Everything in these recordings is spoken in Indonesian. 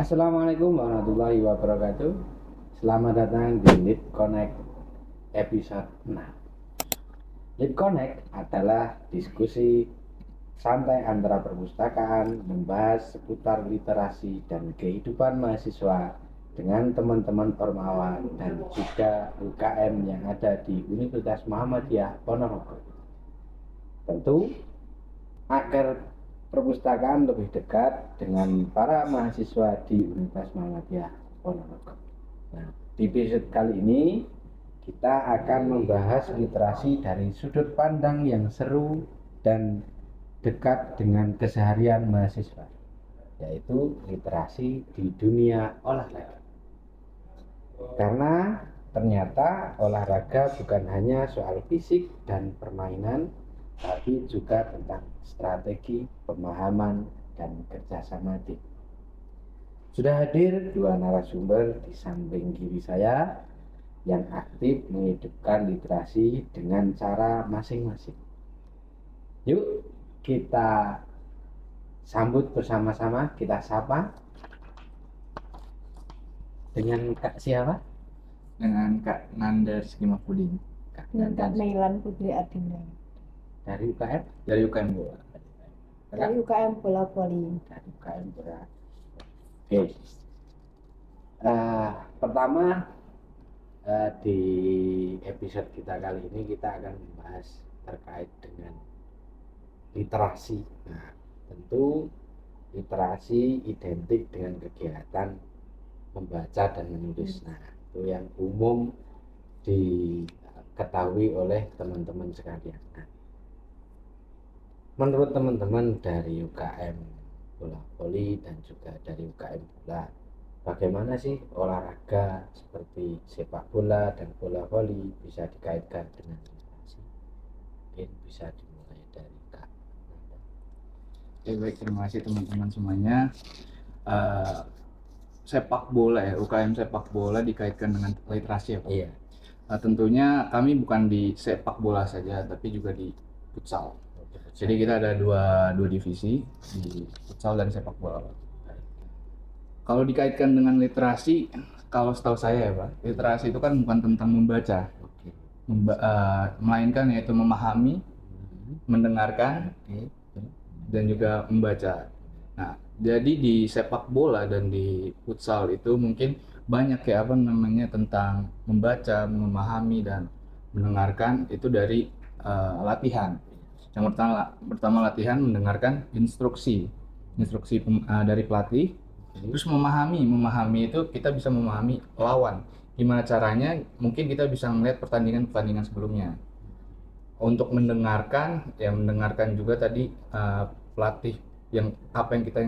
Assalamualaikum warahmatullahi wabarakatuh. Selamat datang di Lead Connect episode 6. Lead Connect adalah diskusi santai antara perpustakaan membahas seputar literasi dan kehidupan mahasiswa dengan teman-teman Ormawa dan juga UKM yang ada di Universitas Muhammadiyah Ponorogo. Tentu agar perpustakaan lebih dekat dengan para mahasiswa di Universitas Muhammadiyah Ponorogo. Nah, di episode kali ini kita akan membahas literasi dari sudut pandang yang seru dan dekat dengan keseharian mahasiswa, yaitu literasi di dunia olahraga. Karena ternyata olahraga bukan hanya soal fisik dan permainan, tapi juga tentang strategi, pemahaman, dan kerjasama tim. Sudah hadir dua narasumber di samping kiri saya yang aktif menghidupkan literasi dengan cara masing-masing. Yuk kita sambut bersama-sama, kita sapa dengan Kak siapa? Dengan Kak Nanda Skimafudin Dengan Kak Nailan Putri Adinda dari UKM? dari UKM Bola. dari UKM Bola Voli. Dari UKM Bola. Oke. Pertama di episode kita kali ini kita akan membahas terkait dengan literasi. Nah, tentu literasi identik dengan kegiatan membaca dan menulis. Nah, itu yang umum diketahui oleh teman-teman sekalian. Nah, menurut teman-teman dari UKM Bola Voli dan juga dari UKM Bola, bagaimana sih olahraga seperti sepak bola dan bola voli bisa dikaitkan dengan literasi? Mungkin bisa dimulai dari Kak Nanda. Ya, baik, terima kasih teman-teman semuanya. Sepak bola ya, UKM sepak bola dikaitkan dengan literasi ya Pak? Iya. Tentunya kami bukan di sepak bola saja, tapi juga di futsal. Jadi kita ada dua divisi, di futsal dan sepak bola. Kalau dikaitkan dengan literasi, kalau setahu saya ya Pak, literasi itu kan bukan tentang membaca, Oke. melainkan yaitu memahami, mendengarkan, dan juga membaca. Nah, jadi di sepak bola dan di futsal itu mungkin banyak ya tentang membaca, memahami dan mendengarkan itu dari latihan. Yang pertama latihan mendengarkan instruksi dari pelatih. Terus memahami itu kita bisa memahami lawan. Gimana caranya? Mungkin kita bisa melihat pertandingan sebelumnya. Untuk mendengarkan juga tadi pelatih yang apa yang kita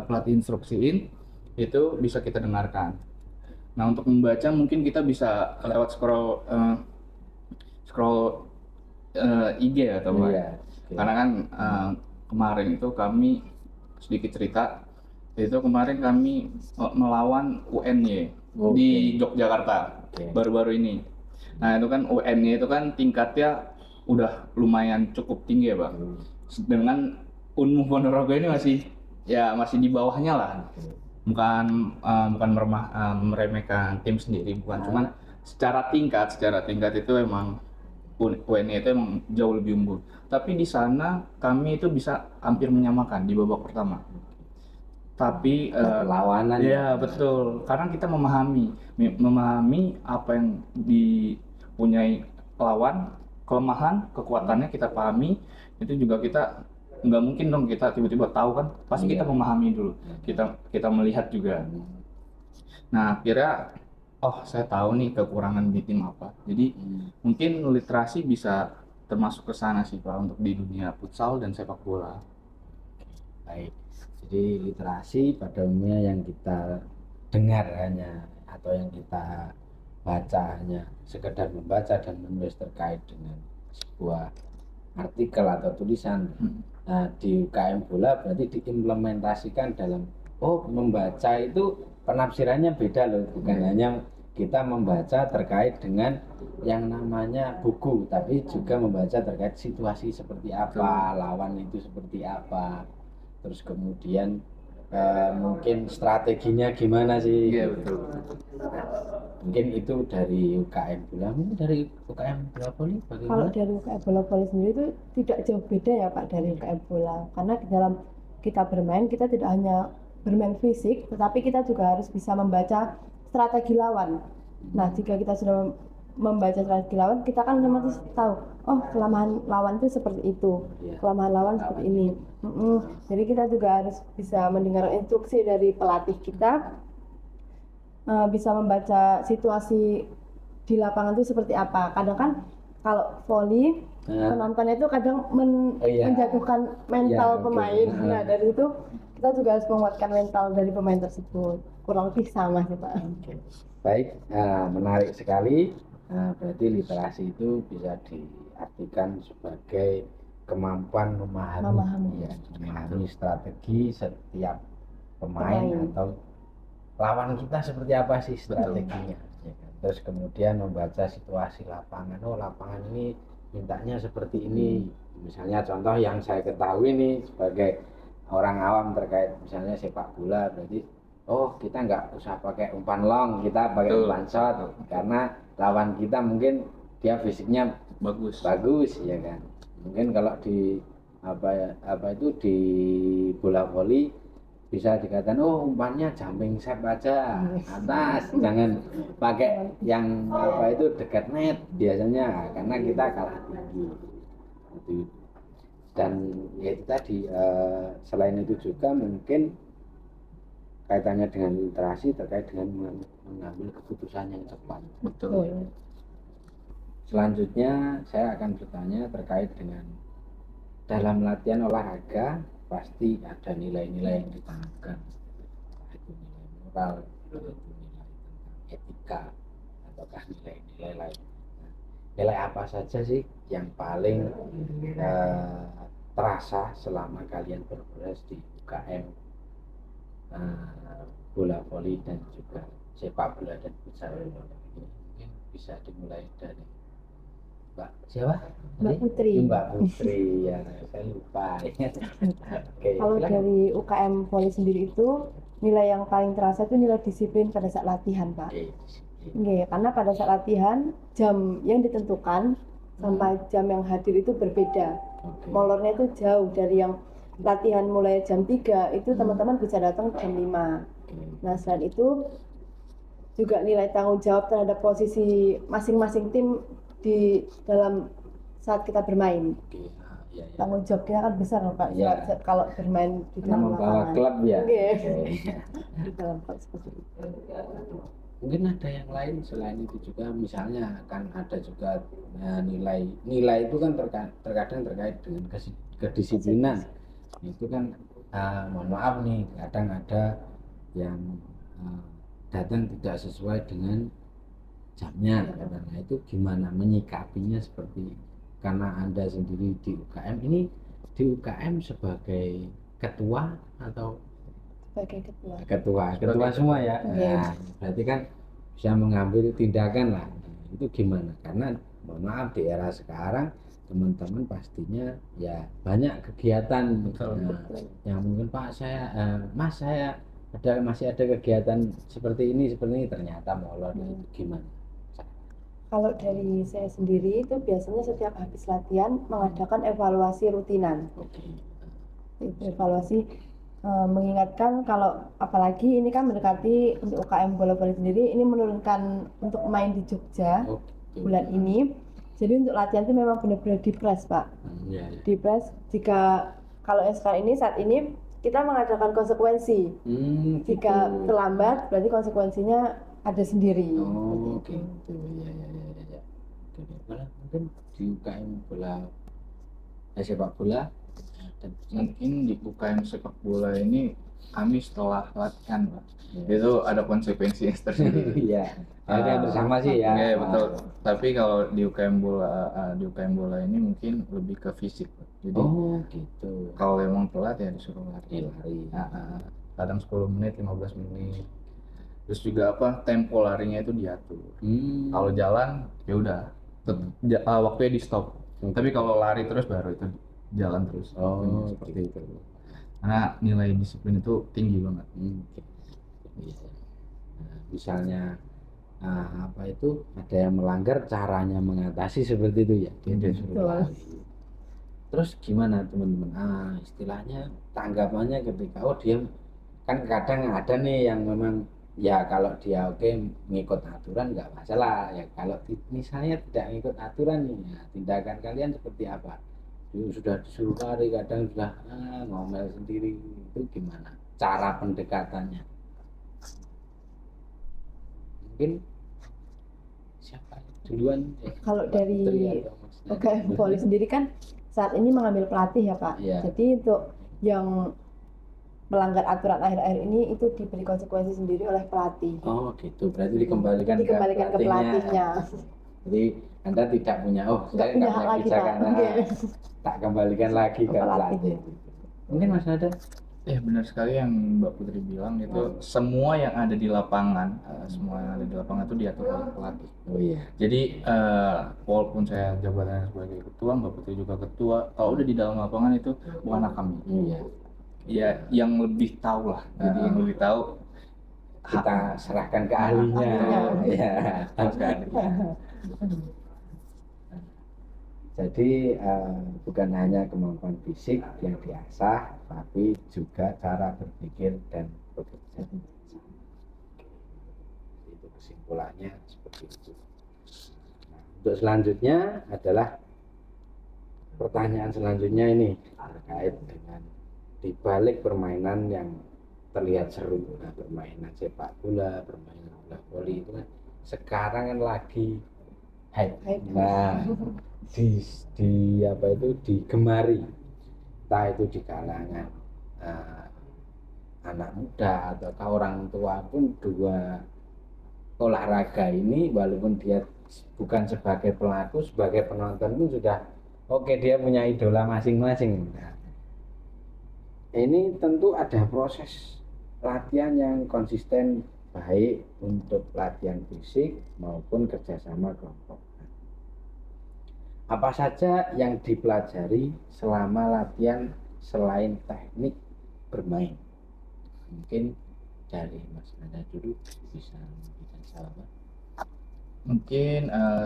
pelatih instruksiin itu bisa kita dengarkan. Nah, untuk membaca mungkin kita bisa lewat scroll IG atau apa? Iya. Karena kan kemarin itu kami sedikit cerita, itu kemarin kami melawan UNY di Yogyakarta baru-baru ini. Nah, itu kan UNY itu kan tingkatnya udah lumayan cukup tinggi ya Bang. Dengan Unmu Ponorogo ini masih di bawahnya lah. Bukan meremehkan tim sendiri, bukan, cuman secara tingkat itu emang UNY itu emang jauh lebih unggul. Tapi di sana kami itu bisa hampir menyamakan di babak pertama. Tapi perlawanan. ya betul, karena kita memahami apa yang dipunyai lawan, kelemahan, kekuatannya kita pahami. Itu juga kita nggak mungkin dong kita tiba-tiba tahu kan, pasti kita memahami dulu, kita melihat juga. Nah, akhirnya saya tahu nih kekurangan di tim apa. Jadi mungkin literasi bisa termasuk ke sana sih Pak, untuk di dunia futsal dan sepak bola. Baik. Jadi literasi pada umumnya yang kita dengar hanya atau yang kita baca hanya sekedar membaca dan menulis terkait dengan sebuah artikel atau tulisan. Nah, di UKM Bola berarti diimplementasikan dalam membaca itu penafsirannya beda loh, bukan hanya kita membaca terkait dengan yang namanya buku, tapi juga membaca terkait situasi seperti apa, lawan itu seperti apa, terus kemudian mungkin strateginya gimana sih? Iya betul. Mungkin itu dari UKM bola, mungkin dari UKM bola voli Kalau bagaimana? dari UKM bola voli sendiri itu tidak jauh beda ya Pak dari UKM bola, karena di dalam kita bermain kita tidak hanya bermain fisik, tetapi kita juga harus bisa membaca strategi lawan. Nah, jika kita sudah membaca strategi lawan, kita kan otomatis tahu, oh kelemahan lawan itu seperti itu, Iya. kelemahan lawan seperti ini. Jadi kita juga harus bisa mendengar instruksi dari pelatih kita, bisa membaca situasi di lapangan itu seperti apa. Kadang kan kalau voli penontonnya itu kadang menjatuhkan mental Iya, oke. pemain. Nah, dari itu kita juga harus menguatkan mental dari pemain tersebut. Kurang lebih sama sih Pak. Baik, menarik sekali. Berarti literasi itu bisa diartikan sebagai kemampuan memahami strategi setiap pemain atau lawan kita seperti apa sih strateginya. Ya kan? Terus kemudian membaca situasi lapangan. Oh, lapangan ini mintanya seperti ini. Misalnya contoh yang saya ketahui nih sebagai orang awam terkait misalnya sepak bola, berarti oh kita nggak usah pakai umpan long, kita pakai umpan shot karena lawan kita mungkin dia fisiknya bagus ya kan. Mungkin kalau di apa itu di bola voli bisa dikatakan oh umpannya jumping shot aja atas, jangan pakai yang apa itu dekat net biasanya karena kita kalah tinggi. Dan ya itu tadi, selain itu juga mungkin kaitannya dengan literasi terkait dengan mengambil keputusan yang cepat. Betul. Selanjutnya saya akan bertanya terkait dengan dalam latihan olahraga pasti ada nilai-nilai yang ditanamkan, itu nilai moral, itu nilai tentang etika, ataukah nilai-nilai lain. Nah, nilai apa saja sih yang paling terasa selama kalian berproses di UKM bola voli dan juga sepak bola dan futsal ini? Mungkin bisa dimulai dari Mbak siapa? Mbak Putri. Mbak Putri ya, saya lupa. Oke, Kalau silakan. dari UKM voli sendiri itu nilai yang paling terasa itu nilai disiplin pada saat latihan Pak. Karena pada saat latihan jam yang ditentukan sampai jam yang hadir itu berbeda. Molornya itu jauh dari yang latihan mulai jam 3 itu teman-teman bisa datang jam 5. Nah, selain itu juga nilai tanggung jawab terhadap posisi masing-masing tim di dalam saat kita bermain. Tanggung jawab kita kan besar loh Pak, kalau bermain di dalam membawa lapangan. klub ya. Di dalam klub seperti itu. Mungkin ada yang lain selain itu juga, misalnya kan ada juga nilai itu kan terkadang terkait dengan kedisiplinan. Itu kan mohon maaf nih, kadang ada yang datang tidak sesuai dengan jamnya. Karena itu gimana menyikapinya seperti, karena Anda sendiri di UKM ini, di UKM sebagai ketua atau Sebagai ketua semua ya. Nah, berarti kan bisa mengambil tindakan lah. Itu gimana? Karena mohon maaf di era sekarang teman-teman pastinya ya banyak kegiatan. Yang mungkin Pak Mas saya masih ada kegiatan seperti ini ternyata molor. Itu gimana? Kalau dari saya sendiri itu biasanya setiap habis latihan mengadakan evaluasi rutinan. Evaluasi mengingatkan, kalau apalagi ini kan mendekati untuk UKM bola voli sendiri, ini menurunkan untuk main di Jogja bulan ini. Jadi untuk latihan itu memang benar-benar dipres Pak. Dipres, jika kalau sekarang ini saat ini kita mengadakan konsekuensi. Jika terlambat berarti konsekuensinya ada sendiri. Gitu. Ya. Mungkin di UKM bola sepak bola dan mungkin di UKM sepak bola ini kami setelah latihan Pak, itu ada konsekuensi yang tersendiri. Iya. Ada bersama sih ya. Iya betul. Tapi kalau di UKM bola ini mungkin lebih ke fisik Pak. Jadi gitu. Kalau emang telat ya disuruh lari. Kadang 10 menit, 15 menit. Terus juga tempo larinya itu diatur. Kalau jalan ya udah waktunya di stop. Tapi kalau lari terus baru itu jalan terus. Seperti itu. karena nilai disiplin itu tinggi banget. Oke. Iya. Nah, misalnya apa itu ada yang melanggar, caranya mengatasi seperti itu ya, dia disuruh Betul. lari. Terus gimana teman-teman? Istilahnya tanggapannya ketika dia kan kadang ada nih yang memang ya kalau dia oke ngikut aturan nggak masalah ya, kalau misalnya tidak ngikut aturan nih ya, tindakan kalian seperti apa? Sudah disuruh lari, kadang sudah ngomel sendiri, itu gimana cara pendekatannya? Mungkin siapa duluan? Kalau dari Putri atau Mas Nadi? Oke, Poli sendiri kan saat ini mengambil pelatih ya Pak. Iya. Jadi untuk yang melanggar aturan akhir-akhir ini itu diberi konsekuensi sendiri oleh pelatih. Oh gitu, berarti dikembalikan Dikembalikan ke pelatihnya. Jadi Anda tidak punya, saya punya nggak hak punya lagi, visa Pak. karena Oke. tak kembalikan lagi ke Pelatih. pelatih. Mungkin Mas Nada? Benar sekali yang Mbak Putri bilang itu, semua yang ada di lapangan, itu diatur oleh pelatih. Oh iya. Jadi walaupun saya jabatannya sebagai ketua, Mbak Putri juga ketua, kalau udah di dalam lapangan itu bukan hak kami. Iya. Ya yang lebih tahu lah. Jadi yang lebih tahu Kita serahkan ke ahlinya. Ya. Jadi bukan hanya kemampuan fisik yang diasah, tapi juga cara berpikir dan bekerja. Itu kesimpulannya seperti itu. Nah, untuk selanjutnya adalah pertanyaan selanjutnya ini terkait dengan dibalik permainan yang terlihat seru, permainan sepak bola, permainan bola voli itu kan sekarang kan lagi hype. Nah, di apa itu digemari, entah itu di kalangan anak muda atau orang tua pun, dua olahraga ini walaupun dia bukan sebagai pelaku, sebagai penonton pun sudah oke, dia punya idola masing-masing. Nah, ini tentu ada proses latihan yang konsisten, baik untuk latihan fisik maupun kerjasama kelompok. Apa saja yang dipelajari selama latihan selain teknik bermain? Mungkin dari Mas Nada dulu bisa memberikan jawaban. Mungkin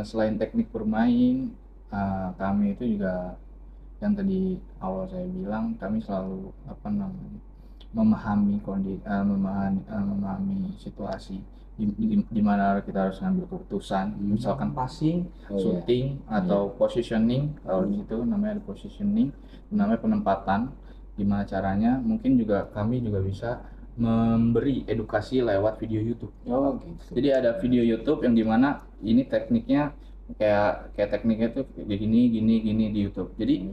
selain teknik bermain, kami itu juga yang tadi awal saya bilang, kami selalu memahami memahami situasi di mana kita harus ngambil keputusan, misalkan passing, shooting, atau positioning. Kalau di situ namanya ada positioning, namanya penempatan. Gimana caranya? Mungkin juga kami juga bisa memberi edukasi lewat video YouTube. Oh gitu. Jadi ada video YouTube yang dimana ini tekniknya kayak tekniknya tuh gini di YouTube. Jadi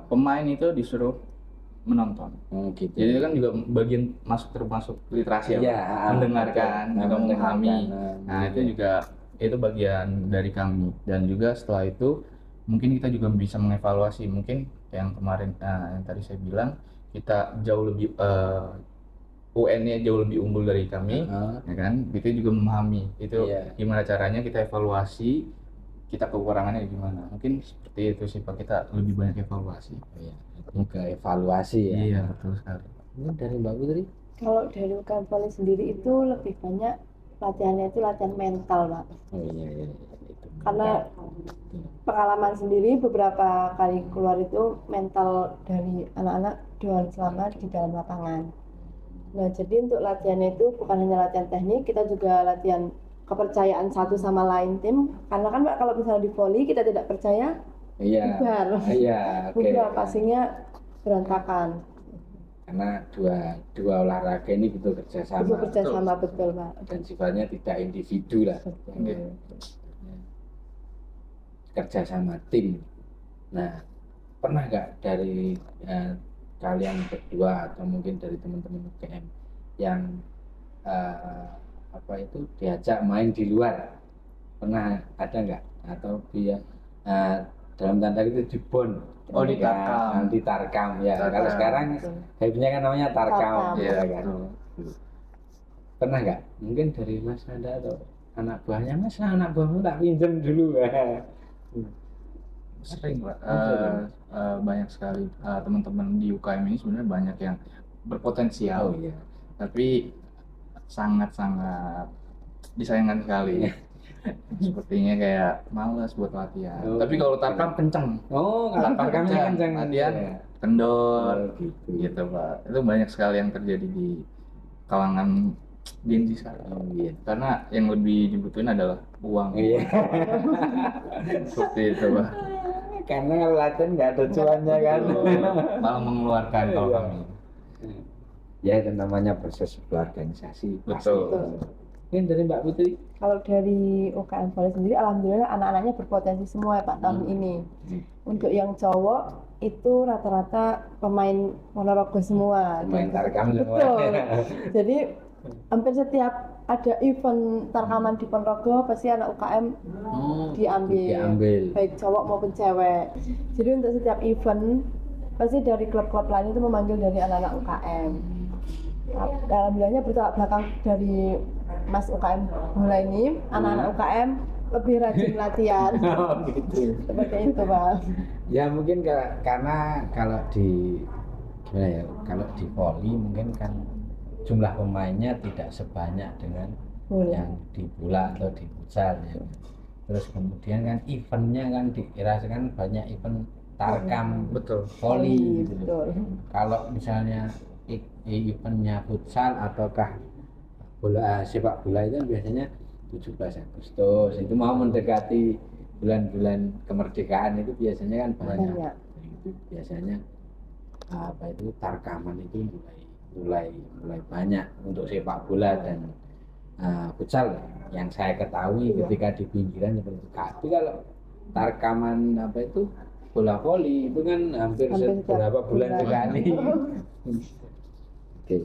pemain itu disuruh menonton. Gitu. Jadi itu kan juga bagian termasuk literasi ya, mendengarkan, juga memahami. Nah itu juga itu bagian dari kami. Dan juga setelah itu mungkin kita juga bisa mengevaluasi, mungkin yang kemarin yang tadi saya bilang, kita jauh lebih UN-nya jauh lebih unggul dari kami, ya kan? Kita juga memahami itu gimana caranya kita evaluasi, kita kekurangannya gimana. Mungkin seperti itu sih Pak, kita lebih banyak evaluasi. Juga evaluasi ya. Iya betul sekali. Dari Mbak Putri? Kalau dari Voli sendiri itu lebih banyak latihannya itu latihan mental Pak. Iya. Karena pengalaman sendiri beberapa kali keluar itu mental dari anak-anak doang selama di dalam lapangan. Nah, jadi untuk latihannya itu bukan hanya latihan teknik, kita juga latihan kepercayaan satu sama lain tim. Karena kan Pak, kalau misalnya di voli kita tidak percaya, bubar. Bubar, passingnya berantakan. Karena dua olahraga ini butuh kerjasama. Butuh kerjasama, betul Pak. Dan sifatnya tidak individu lah. Kerjasama tim. Nah, pernah nggak dari kalian berdua atau mungkin dari teman-teman UGM yang diajak main di luar, pernah ada nggak? Atau dia dalam tanda itu dibon? Ditarkam ya. Kalau sekarang hype-nya kan namanya tarkam. Ya kan. Pernah nggak? Mungkin dari Mas Nanda atau anak buahnya, Mas, anak buahmu tak pinjam dulu. Sering Pak. Sering. Banyak sekali teman-teman di UKM ini sebenarnya banyak yang berpotensial, Oh iya. tapi sangat-sangat disayangkan sekali. Sepertinya kayak malas buat latihan. Oh, Tapi kalau tarkam kenceng. Oh, kalau tarkamnya kenceng. latihan Iya. kendor, Oh, gitu. gitu Pak. Itu banyak sekali yang terjadi di kalangan Gen Z sekarang. Oh iya. Karena yang lebih dibutuhin adalah uang. Iya. Seperti itu Pak. Karena kalau latihan nggak ada cuannya kan. Malah mengeluarkan kalau Iya. kami. Ya itu namanya proses berorganisasi. Betul. Mungkin dari Mbak Putri. Kalau dari UKM Volley sendiri, alhamdulillah anak-anaknya berpotensi semua ya Pak tahun ini. Untuk yang cowok itu rata-rata pemain Ponorogo semua. Main tarkam semua. Betul. Jadi hampir setiap ada event tarkaman di Ponorogo pasti anak UKM diambil, baik cowok maupun cewek. Jadi untuk setiap event pasti dari klub-klub lain itu memanggil dari anak-anak UKM. Alhamdulillahnya bertolak belakang dari Mas UKM bola ini, anak-anak UKM lebih rajin latihan. Oh, gitu. Seperti itu Pak. Ya mungkin karena kalau di gimana ya, kalau di volley mungkin kan jumlah pemainnya tidak sebanyak dengan Bola. yang di bola atau di futsal ya. Terus kemudian kan eventnya kan dirasakan banyak event tarkam Betul. volley gitu. Betul. Kalau misalnya eventnya futsal ataukah bola sepak bola itu biasanya 17 Agustus itu mau mendekati bulan-bulan kemerdekaan itu biasanya kan banyak. Itu biasanya apa itu tarkaman itu mulai banyak untuk sepak bola dan futsal yang saya ketahui ketika di pinggiran seperti itu. Tapi kalau tarkaman apa itu bola voli itu kan hampir beberapa bulan sekali. Oke.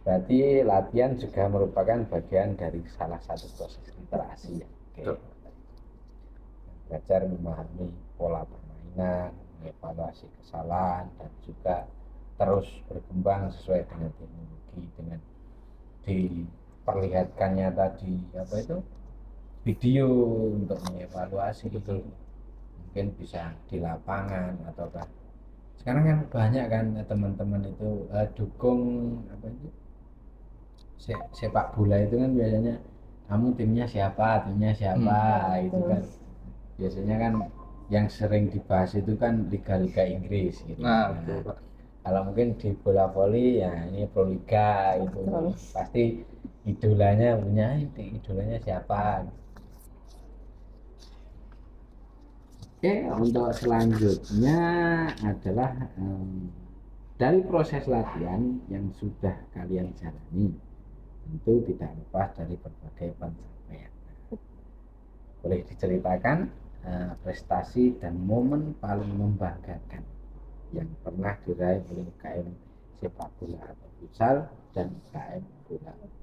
Berarti latihan juga merupakan bagian dari salah satu proses literasi ya. Oke. Belajar memahami pola permainan, mengevaluasi kesalahan dan juga terus berkembang sesuai dengan teknologi dengan diperlihatkannya tadi apa itu video untuk mengevaluasi itu mungkin bisa di lapangan ataukah sekarang kan banyak kan teman-teman itu dukung apa itu sepak bola itu kan biasanya kamu timnya siapa itu kan biasanya kan yang sering dibahas itu kan liga-liga Inggris gitu. Nah, betul Pak. Kalau mungkin di bola voli ya ini Proliga itu pasti idolanya siapa. Oke, untuk selanjutnya adalah dari proses latihan yang sudah kalian jalani tentu tidak lepas dari berbagai pencapaian. Boleh diceritakan prestasi dan momen paling membanggakan yang pernah diraih oleh UKM sepak bola atau futsal dan UKM bola voli.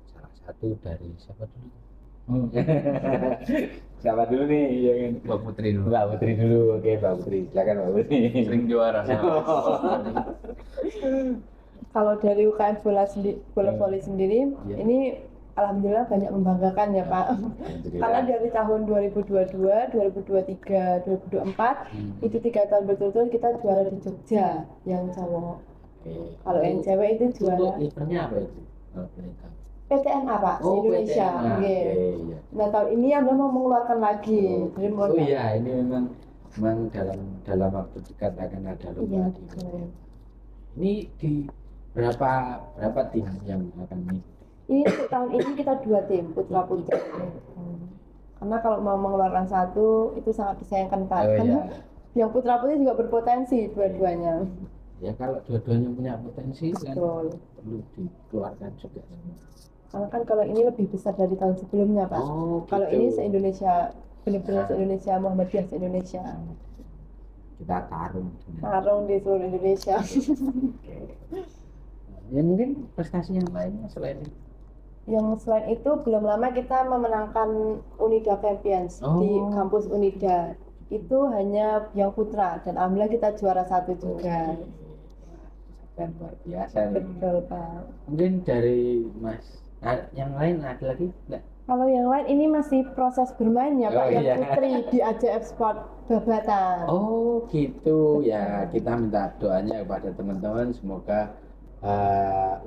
Salah satu dari siapa dulu? Siapa dulu nih? Mbak Putri dulu. Mbak Putri dulu. Oke, Mbak Putri. Silakan Mbak Putri. Sering juara. Kalau dari UKM bola voli sendiri, ini alhamdulillah banyak membanggakan ya Pak. Karena dari tahun 2022, 2023, 2024 itu 3 tahun berturut-turut kita juara di Jogja yang cowok. Kalau yang cewek itu juara. Eventnya apa itu? PTNA Pak, Indonesia. Iya. Nah tahun ini adalah mau mengeluarkan lagi. Jadi iya, ini memang dalam waktu dekat akan ada lomba. Iya, ini di berapa tim yang akan mengikuti? Ini tahun ini kita 2 tim putra putri. Karena kalau mau mengeluarkan satu itu sangat disayangkan Pak. Karena yang putra putri juga berpotensi dua-duanya. Ya kalau dua-duanya punya potensi kan perlu dikeluarkan juga. Karena kan kalau ini lebih besar dari tahun sebelumnya Pak. Kalau ini se-Indonesia, benar-benar se-Indonesia, Muhammadiyah se-Indonesia. Kita tarung di seluruh Indonesia. Ya mungkin prestasi yang lainnya selain itu. Yang selain itu belum lama kita memenangkan Unida Champions di kampus Unida. Itu hanya yang putra dan alhamdulillah kita juara 1 juga. Dan luar biasa nih. Betul Pak. Mungkin dari Mas yang lain ada lagi enggak? Kalau yang lain ini masih proses bermain ya Pak, Oh, yang iya. putri di AJF Sport Babatan. Oh gitu ya, kita minta doanya kepada teman-teman semoga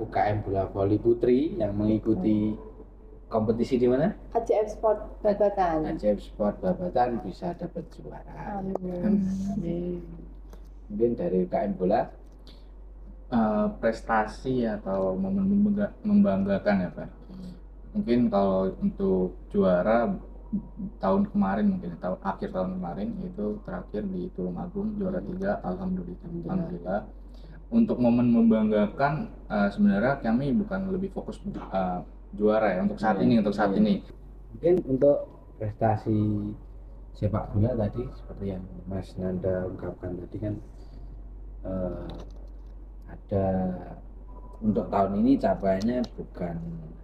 UKM Bola Voli Putri yang mengikuti kompetisi di mana? AJF Sport Babatan. AJF Sport Babatan bisa dapat juara. Amin. Amin. Mungkin dari UKM Bola Prestasi atau momen membanggakan ya Pak. Mungkin kalau untuk juara tahun kemarin, mungkin akhir tahun kemarin itu terakhir di Tulungagung juara 3, alhamdulillah. Untuk momen membanggakan sebenarnya kami bukan lebih fokus juara ya untuk saat ini. mungkin untuk prestasi sepak bola tadi seperti yang Mas Nanda ungkapkan tadi kan ada untuk tahun ini capaiannya bukan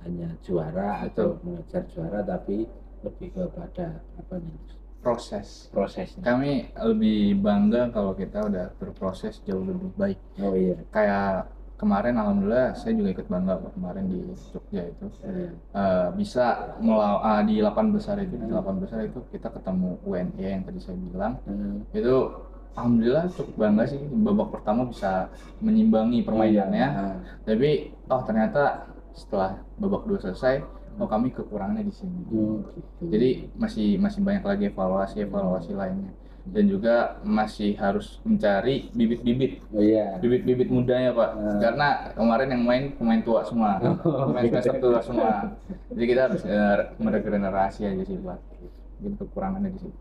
hanya juara atau mengejar juara tapi lebih kepada apa nih prosesnya. Kami lebih bangga kalau kita udah berproses jauh lebih baik. Oh iya. Kayak kemarin alhamdulillah saya juga ikut bangga Pak, kemarin di Jogja itu bisa di 8 besar itu kita ketemu UNY yang tadi saya bilang. Itu alhamdulillah cukup bangga sih, babak pertama bisa menyimbangi permainannya. Tapi ternyata setelah babak 2 selesai kami kekurangannya di sini. Gitu. Jadi masih banyak lagi evaluasi lainnya, dan juga masih harus mencari bibit-bibit mudanya Pak, karena kemarin yang main pemain tua semua, pemain semester tua semua. Jadi kita harus meregenerasi aja sih Pak. Mungkin kekurangannya di situ.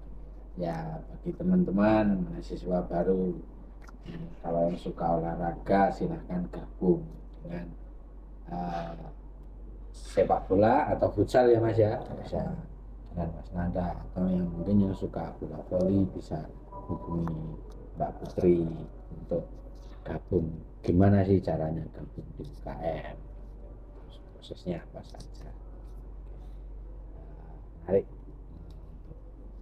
Ya bagi teman-teman mahasiswa baru, kalau yang suka olahraga silahkan gabung dengan sepak bola atau futsal ya Mas ya, bisa dengan Mas Nanda, atau yang mungkin yang suka bola voli bisa hubungi Mbak Putri untuk gabung. Gimana sih caranya gabung di UKM, prosesnya apa saja. Menarik.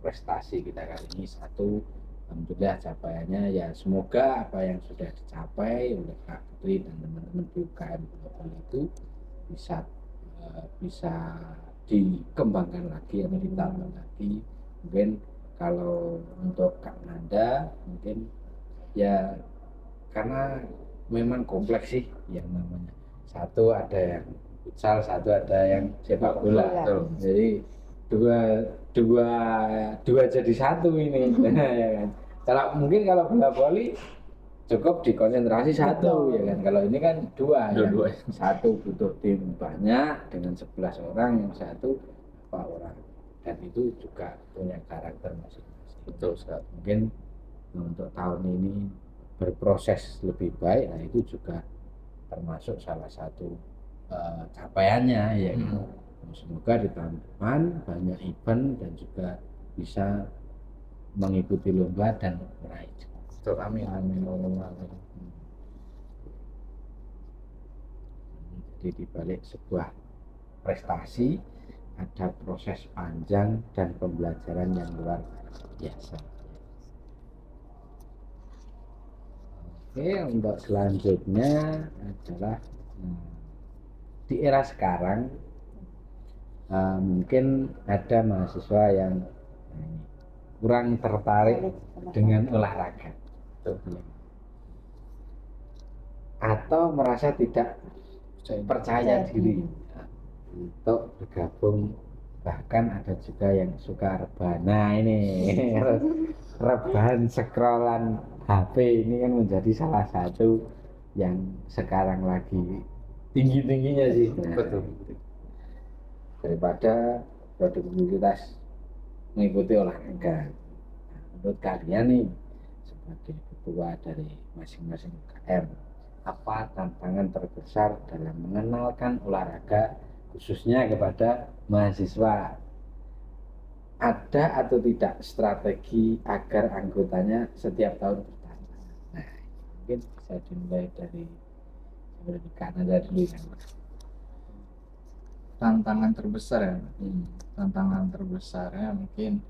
Prestasi kita kali ini satu, alhamdulillah capaiannya ya semoga apa yang sudah dicapai oleh Kak Putri dan teman-teman di UKM Bola Voli itu bisa dikembangkan lagi atau ditambah lagi. Mungkin kalau untuk Kak Nanda mungkin ya karena memang kompleks sih yang namanya, satu ada yang futsal, satu ada yang sepak bola. Jadi dua jadi satu ini. Ya kan? Kalau bola voli cukup dikonsentrasi satu ya kan, kalau ini kan dua. Satu butuh tim banyak dengan 11 orang, yang satu berapa orang, dan itu juga punya karakter masing-masing. Betul sekali. Mungkin untuk tahun ini berproses lebih baik, nah itu juga termasuk salah satu capaiannya ya kan. Semoga di tahun depan banyak event dan juga bisa mengikuti lomba dan meraih. Amin. Jadi di balik sebuah prestasi ada proses panjang dan pembelajaran yang luar biasa. Oke, untuk selanjutnya adalah di era sekarang mungkin ada mahasiswa yang kurang tertarik dengan olahraga atau merasa tidak percaya diri untuk bergabung, bahkan ada juga yang suka rebahan. Nah ini rebahan scrollan HP ini kan menjadi salah satu yang sekarang lagi tinggi-tingginya sih. Betul. Daripada produktivitas mengikuti olahraga. Menurut kalian nih sebagai ketua dari masing-masing UKM, apa tantangan terbesar dalam mengenalkan olahraga khususnya kepada mahasiswa? Ada atau tidak strategi agar anggotanya setiap tahun bertambah? Nah, mungkin bisa dimulai dari Kanada dulu kan. Tantangan terbesar ya. Tantangan terbesarnya mungkin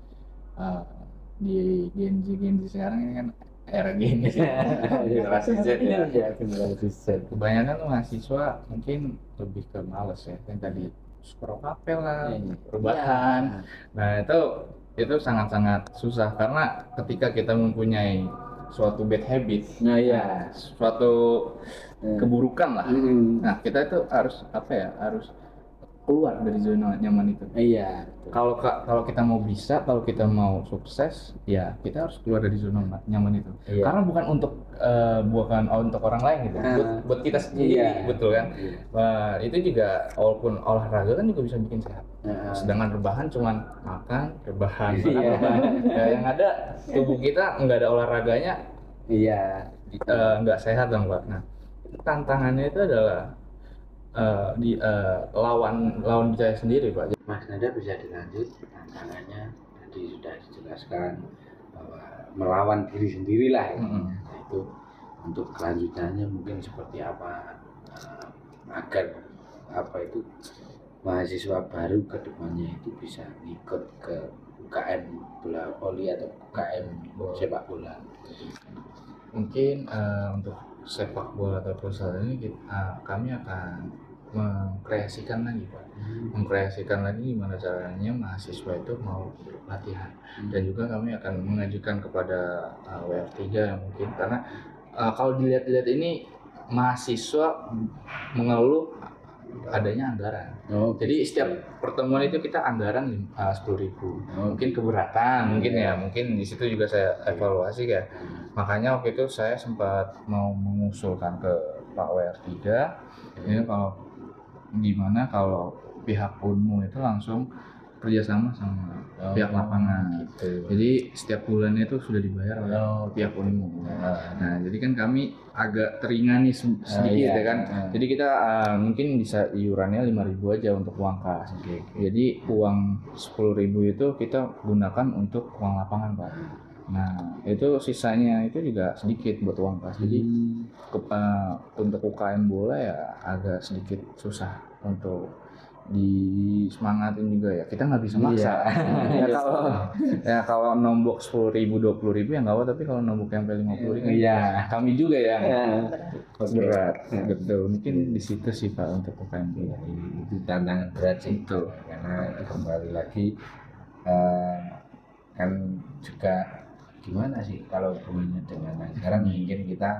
di Gen Z sekarang ini kan era Gen Z, generasi Z ya. Generasi Z. Kebanyakan mahasiswa mungkin lebih ke males ya, kan tadi superokapel lah, Iya. perubahan. Nah itu sangat-sangat susah karena ketika kita mempunyai suatu bad habit, Nah iya. suatu keburukan lah. Nah kita itu harus apa ya? Harus keluar dari zona nyaman itu. Iya. Kalau kita mau bisa, kalau kita mau sukses, ya kita harus keluar dari zona nyaman itu. Iya. Karena bukan untuk untuk orang lain gitu, buat kita sendiri, Iya. betul kan? Iya. Wah, itu juga walaupun olahraga kan juga bisa bikin sehat. Sedangkan rebahan cuman makan, rebahan, makan, Iya. rebahan. Ya, yang ada tubuh kita nggak ada olahraganya, Iya. nggak sehat dong Pak. Nah, tantangannya itu adalah lawan saya sendiri Pak. Mas Nada bisa dilanjut tantangannya tadi sudah dijelaskan bahwa melawan diri sendirilah ya. Nah, itu untuk kelanjutannya mungkin seperti apa agar apa itu mahasiswa baru ke depannya itu bisa ikut ke UKM bola voli atau UKM sepak bola. Mungkin untuk sepak bola atau futsal ini kami akan mengkreasikan lagi Pak. Mengkreasikan lagi gimana caranya mahasiswa itu mau latihan. Dan juga kami akan mengajukan kepada WF3 mungkin karena kalau dilihat-lihat ini mahasiswa mengeluh adanya anggaran. Jadi setiap pertemuan itu kita anggaran 10.000. Mungkin keberatan, mungkin di situ juga saya evaluasi ya. Makanya waktu itu saya sempat mau mengusulkan ke Pak WR3 ini kalau pihak Unmu itu langsung kerjasama sama pihak lapangan gitu. Jadi setiap bulannya itu sudah dibayar oleh pihak Unmu. Nah, jadi kan kami agak teringani sedikit ya kan. Jadi kita mungkin bisa iurannya 5.000 aja untuk uang kas. Jadi uang 10.000 itu kita gunakan untuk uang lapangan Pak. Nah itu sisanya itu juga sedikit buat uang kas. Jadi untuk UKM bola ya agak sedikit susah untuk disemangatin juga ya. Kita nggak bisa maksa. Kalau nombok 10.000 20.000 ya nggak apa, tapi kalau nombok yang 50.000 kami juga yang berat. Betul. Mungkin di situ sih Pak untuk UKM bola. Itu tantangan berat sih. Betul. Karena kembali lagi kan juga gimana sih kalau hubungannya dengan anggaran mungkin kita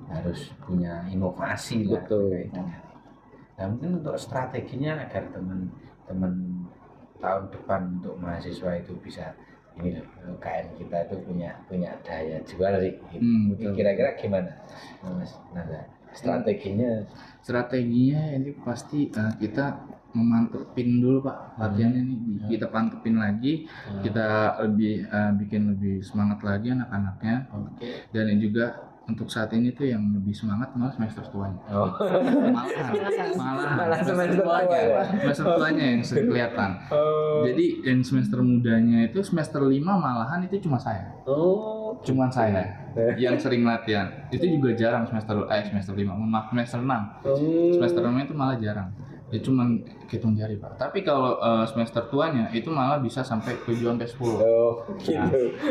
harus punya inovasi lah. Betul. Nah mungkin untuk strateginya agar teman-teman tahun depan untuk mahasiswa itu bisa ini UKM kita itu punya daya jual sih. Gitu. Kira-kira gimana Mas Nada? Strateginya ini pasti kita memantepin dulu Pak latihannya nih. Kita pantepin lagi, kita bikin lebih semangat lagi anak-anaknya. Dan juga untuk saat ini tuh yang lebih semangat malah semester tuanya. Malah semester tuanya yang sering kelihatan. Jadi yang semester mudanya itu semester 5 malahan itu cuma saya. Cuman saya yang sering latihan. Itu juga jarang semester 5, maaf semester 6. Semester 6 itu malah jarang. Ya cuman hitung jari Pak. Tapi kalau semester tuanya itu malah bisa sampai 7 sampai 10. Nah,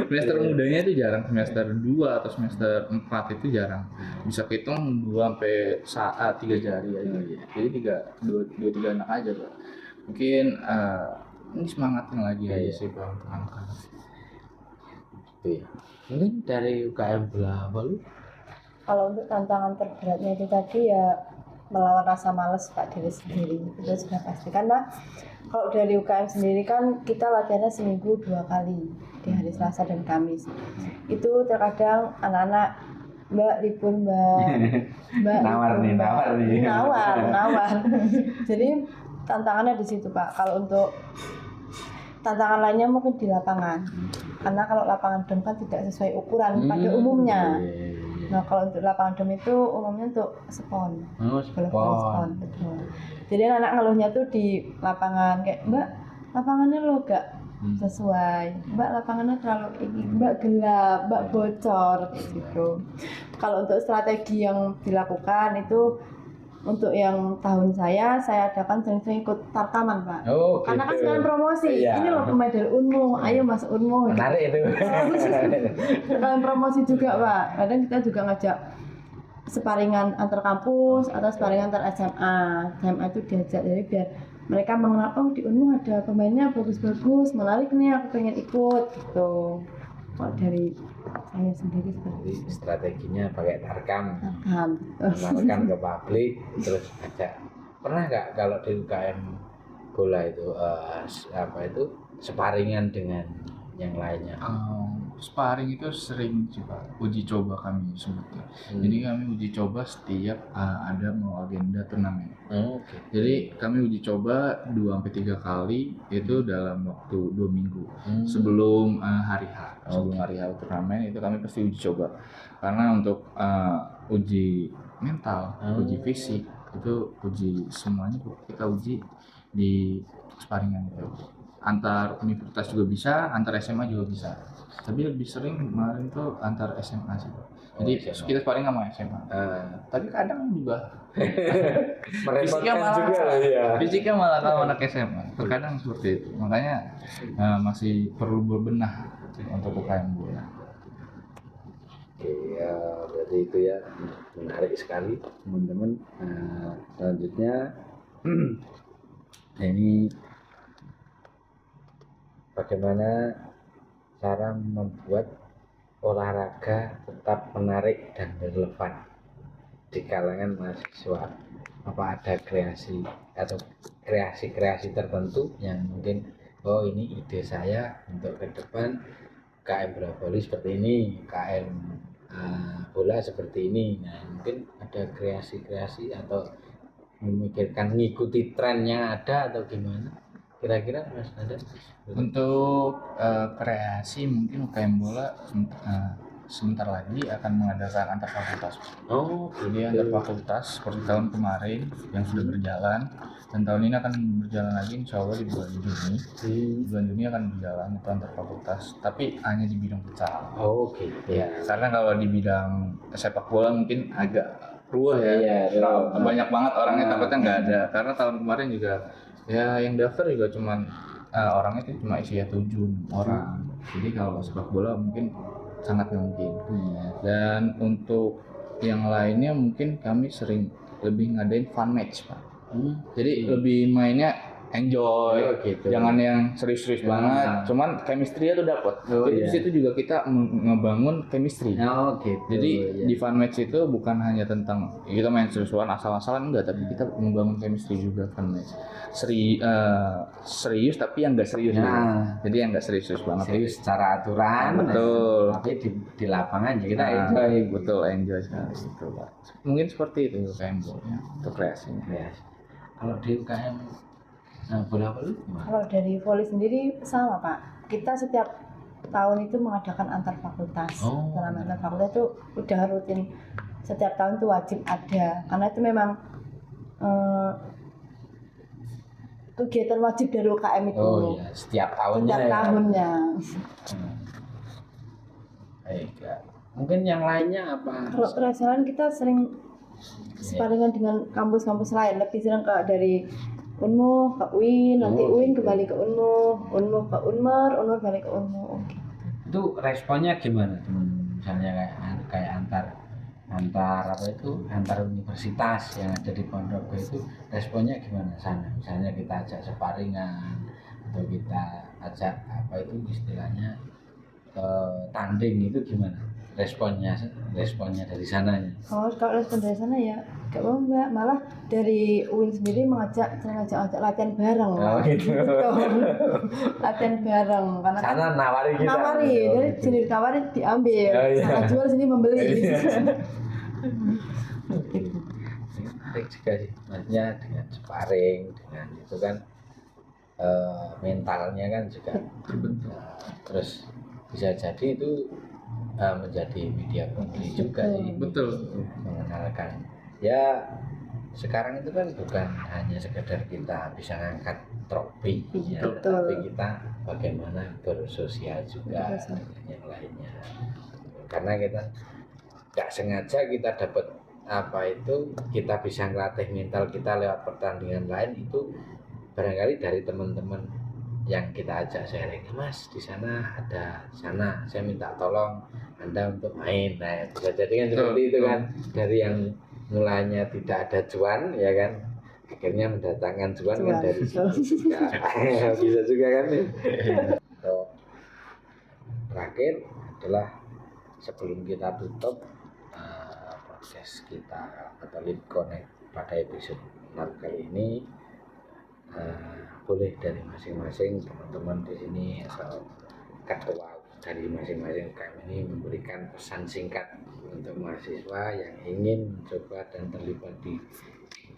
semester mudanya itu jarang, semester 2 atau semester 4 itu jarang. Bisa hitung 2 sampai 3 jari aja. Jadi 2-3 anak aja Pak. Mungkin ini semangatin lagi aja sih Pak untuk anak-anak. Mungkin dari UKM bola voli. Kalau untuk tantangan terberatnya itu tadi ya melawan rasa malas Pak diri sendiri, itu sudah pasti. Karena kalau dari UKM sendiri kan kita latihannya seminggu 2 kali di hari Selasa dan Kamis. Itu terkadang anak-anak Mbak libur Mbak nawar. Jadi tantangannya di situ Pak. Kalau untuk tantangan lainnya mungkin di lapangan, karena kalau lapangan dom kan tidak sesuai ukuran pada umumnya. Nah kalau untuk lapangan dom itu umumnya untuk spon, spon, betul. Jadi anak ngeluhnya tuh di lapangan kayak Mbak lapangannya lo gak sesuai, Mbak lapangannya terlalu tinggi, Mbak gelap, Mbak bocor gitu. Kalau untuk strategi yang dilakukan itu untuk yang tahun saya adakan sering-sering ikut tarkaman Pak. Karena kan sekarang promosi, ini loh medal Unmu, ayo masuk Unmu. Menarik itu. Sekalian promosi juga Pak. Kadang kita juga ngajak separingan antar kampus atau separingan antar SMA itu diajak, jadi biar mereka mengenal, oh di Unmu ada pemainnya bagus-bagus, menarik nih, aku pengen ikut gitu. Kalau dari saya sendiri seperti Jadi itu. strateginya pakai tarkam, Paham. mengenalkan ke publik, terus ajak. Pernah nggak kalau di UKM bola itu apa itu separingan dengan yang lainnya? Sparring itu sering sih Pak, uji coba kami sebutnya. Jadi kami uji coba setiap ada mau agenda turnamen. Oke. Jadi kami uji coba 2-3 kali itu dalam waktu 2 minggu sebelum hari H. Sebelum hari H turnamen itu kami pasti uji coba. Karena untuk uji mental, uji fisik, itu uji semuanya kita uji di sparringan itu. Antar universitas juga bisa, antar SMA juga bisa. Tapi lebih sering kemarin tuh antar SMA sih. Jadi kita sparring sama SMA. Tapi kadang juga fisiknya malah fisiknya malah sama anak SMA. Terkadang seperti itu. Makanya masih perlu berbenah untuk UKM bola. Oke, ya berarti itu ya menarik sekali teman-teman. Selanjutnya ini bagaimana cara membuat olahraga tetap menarik dan relevan di kalangan mahasiswa. Apa ada kreasi atau kreasi-kreasi tertentu yang mungkin ini ide saya untuk ke depan KM bola voli seperti ini, KM bola seperti ini. Nah, mungkin ada kreasi-kreasi atau memikirkan mengikuti tren yang ada atau gimana? Kira-kira Mas ada? Untuk kreasi mungkin UKM bola sebentar lagi akan mengadakan antar fakultas. Jadi antar fakultas seperti tahun kemarin yang sudah berjalan, dan tahun ini akan berjalan lagi insya Allah di bulan Juni. Bulan Juni akan berjalan itu antar fakultas, tapi hanya di bidang futsal. Ya. Karena kalau di bidang sepak bola mungkin agak ruwet ya. Banyak banget orangnya, takutnya nggak ada. Karena tahun kemarin juga ya yang daftar juga cuman orangnya itu cuma isinya 7 orang. Jadi kalau sepak bola mungkin sangat mungkin. Dan untuk yang lainnya mungkin kami sering lebih ngadain fun match Pak. Jadi lebih mainnya enjoy, jangan yang serius-serius banget. Cuman chemistry-nya tuh dapat. Jadi di situ juga kita ngebangun chemistry. Jadi di fun match itu bukan hanya tentang kita main seriusan asal-asalan, enggak, tapi kita membangun chemistry juga fun match. Serius tapi yang enggak serius. Jadi yang enggak serius banget. Serius secara aturan. Betul. Tapi di lapangan ya kita enjoy. Betul, enjoy sekali itu, Pak. Mungkin seperti itu UKM bola untuk kreasinya. Ya. Kalau di UKM bola voli gimana? Kalau dari voli sendiri sama Pak, kita setiap tahun itu mengadakan antar fakultas. Turnamen antar fakultas itu udah rutin, setiap tahun itu wajib ada, karena itu memang kegiatan wajib dari UKM itu. Setiap tahunnya. Setiap tahunnya. Baik, ya. Mungkin yang lainnya apa? Kalau perasaan kita sering separingan dengan kampus-kampus lain, lebih sering dari Unmu ke UIN, nanti UIN kembali ke Unmu ke Unmer balik ke Unmu. Itu responnya gimana teman? Misalnya kayak antar universitas yang ada di Ponorogo itu responnya gimana sana? Misalnya kita ajak separingan atau kita ajak istilahnya tanding, itu gimana responnya dari sananya? Kalau respon dari sana ya gak apa Mbak, malah dari UIN sendiri mengajak latihan bareng. Gitu. Latihan bareng karena sana nawari kita. Jadi sini ditawarin diambil. Sana jual sini membeli. Menarik juga sih, maksudnya dengan sparring, dengan itu kan mentalnya kan juga terus bisa jadi itu menjadi media publik juga sih. Mengenalkan ya, sekarang itu kan bukan hanya sekedar kita bisa ngangkat trofi ya, tapi kita bagaimana bersosial juga dengan yang lainnya, karena kita nggak sengaja kita dapat kita bisa ngelatih mental kita lewat pertandingan lain, itu barangkali dari teman-teman yang kita ajak sharing, Mas di sana saya minta tolong Anda untuk main. Nah, bisa jadi kan seperti itu kan, dari yang mulanya tidak ada cuan ya kan, akhirnya mendatangkan cuan kan dari situ juga. Bisa juga kan. So, terakhir adalah sebelum kita tutup proses kita atau Lead Connect pada episode 6 kali ini, boleh dari masing-masing teman-teman di sini atau ketua dari masing-masing UKM ini memberikan pesan singkat untuk mahasiswa yang ingin mencoba dan terlibat di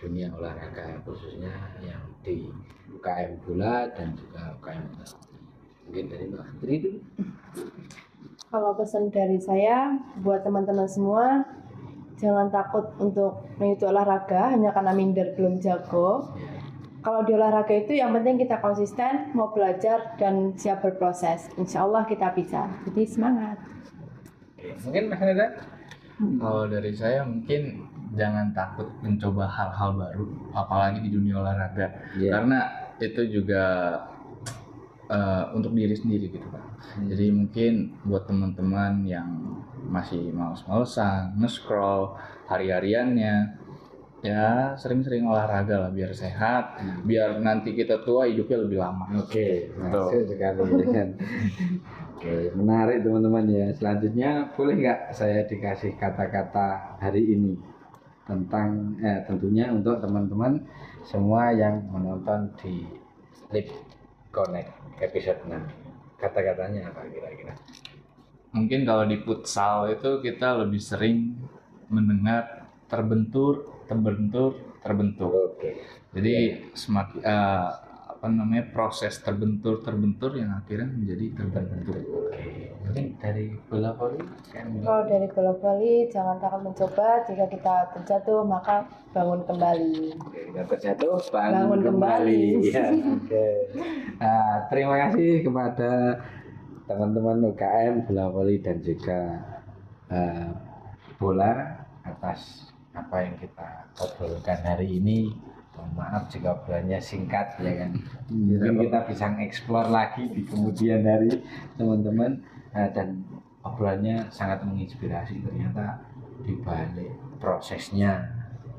dunia olahraga, khususnya yang di UKM bola dan juga UKM bola. Mungkin dari Mbak Fitri dulu. Kalau pesan dari saya buat teman-teman semua, jangan takut untuk mengikuti olahraga hanya karena minder belum jago. Kalau di olahraga itu yang penting kita konsisten, mau belajar dan siap berproses. Insya Allah kita bisa. Jadi semangat. Mungkin Mas Neda? Kalau dari saya mungkin jangan takut mencoba hal-hal baru, apalagi di dunia olahraga, karena itu juga untuk diri sendiri gitu Pak. Jadi mungkin buat teman-teman yang masih males-malesan, nge-scroll hari-hariannya, ya sering-sering olahraga lah biar sehat, biar nanti kita tua hidupnya lebih lama. Oke, masuk sekali kan. Oke, menarik teman-teman ya. Selanjutnya boleh nggak saya dikasih kata-kata hari ini tentang tentunya untuk teman-teman semua yang menonton di Lead Connect episode 6. Kata-katanya apa kira-kira? Mungkin kalau di futsal itu kita lebih sering mendengar terbentur. Oke. Jadi semakin proses terbentur yang akhirnya menjadi terbentur. Oke. Mungkin dari bola voli kan? Kalau dari bola voli, jangan takut mencoba. Jika kita terjatuh, maka bangun kembali. Oke, kita terjatuh Bangun kembali. Ya, oke. Terima kasih kepada teman-teman UKM bola voli dan juga bola atas apa yang kita obrolkan hari ini. Mohon maaf jika obrolannya singkat ya kan. Mungkin kita bisa eksplor lagi di kemudian hari teman-teman, dan obrolannya sangat menginspirasi. Ternyata di balik prosesnya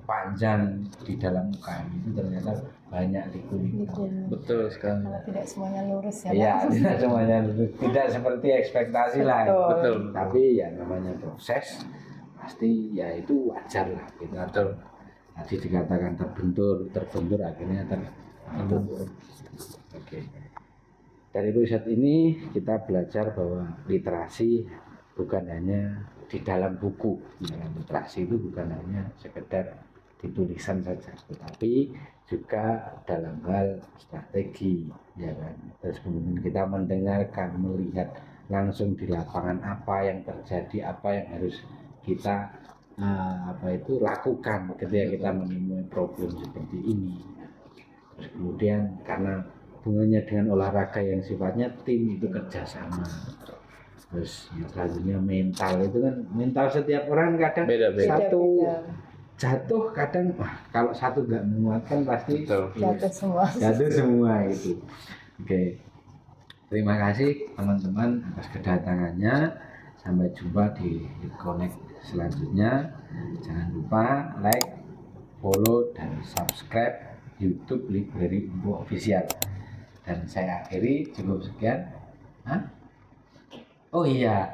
panjang di dalam UKM itu ternyata banyak liku-liku. Betul sekali. Karena tidak semuanya lurus ya. Iya, tidak semuanya tidak seperti ekspektasi lah. Betul. Tapi ya namanya proses, pasti ya itu wajar lah kita. Tadi dikatakan terbentur akhirnya terbentur. Oke. Dari episode ini kita belajar bahwa literasi bukan hanya di dalam buku. Literasi itu bukan hanya sekedar di tulisan saja, tetapi juga dalam hal strategi, ya kan. Terus kemudian kita mendengarkan, melihat langsung di lapangan apa yang terjadi, apa yang harus kita lakukan ketika kita menemui problem seperti ini. Terus kemudian karena hubungannya dengan olahraga yang sifatnya tim, itu kerjasama. Terus yang selanjutnya mental, itu kan mental setiap orang kadang beda-beda. Satu jatuh kadang kalau satu nggak menguatkan pasti jatuh semua gitu. Oke. Terima kasih teman-teman atas kedatangannya. Sampai jumpa di Connect selanjutnya. Jangan lupa like, follow, dan subscribe YouTube Library Umpo Official. Dan saya akhiri cukup sekian. Oh iya,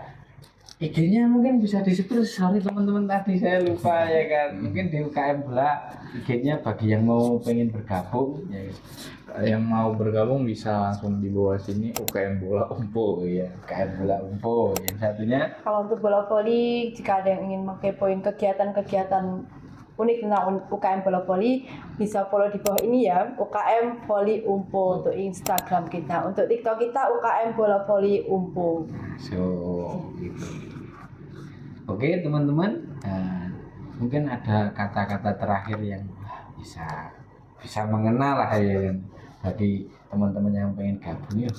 IG-nya mungkin bisa disebut. Sorry teman-teman, tadi saya lupa ya kan. Mungkin di UKM Bola IG-nya bagi yang mau pengen bergabung ya. Yang mau bergabung bisa langsung di bawah sini, UKM Bola Umpo. Ya, UKM Bola Umpo. Yang satunya kalau untuk bola voli, jika ada yang ingin mengepoin kegiatan-kegiatan unik tentang UKM bola voli, bisa follow di bawah ini ya, UKM Voli Umpo untuk Instagram kita. Untuk TikTok kita UKM Bola Voli Umpo. Gitu. Oke teman-teman, mungkin ada kata-kata terakhir yang bisa mengenal lah ya bagi teman-teman yang pengen gabung. Ya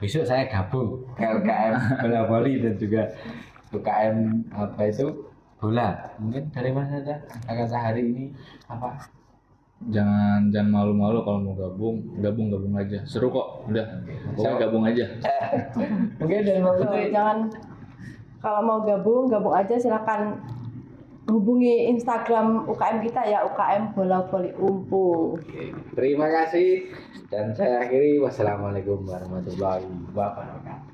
besok saya gabung ke UKM bola voli dan juga UKM bola. Mungkin dari Mas Nada kata hari ini apa? Jangan malu-malu kalau mau gabung aja. Seru kok, udah. Pokoknya gabung aja. Mungkin dari Mas Nada Kalau mau gabung aja, silakan hubungi Instagram UKM kita ya, UKM Bola Voli Umpu. Oke, terima kasih dan saya akhiri. Wassalamualaikum warahmatullahi wabarakatuh.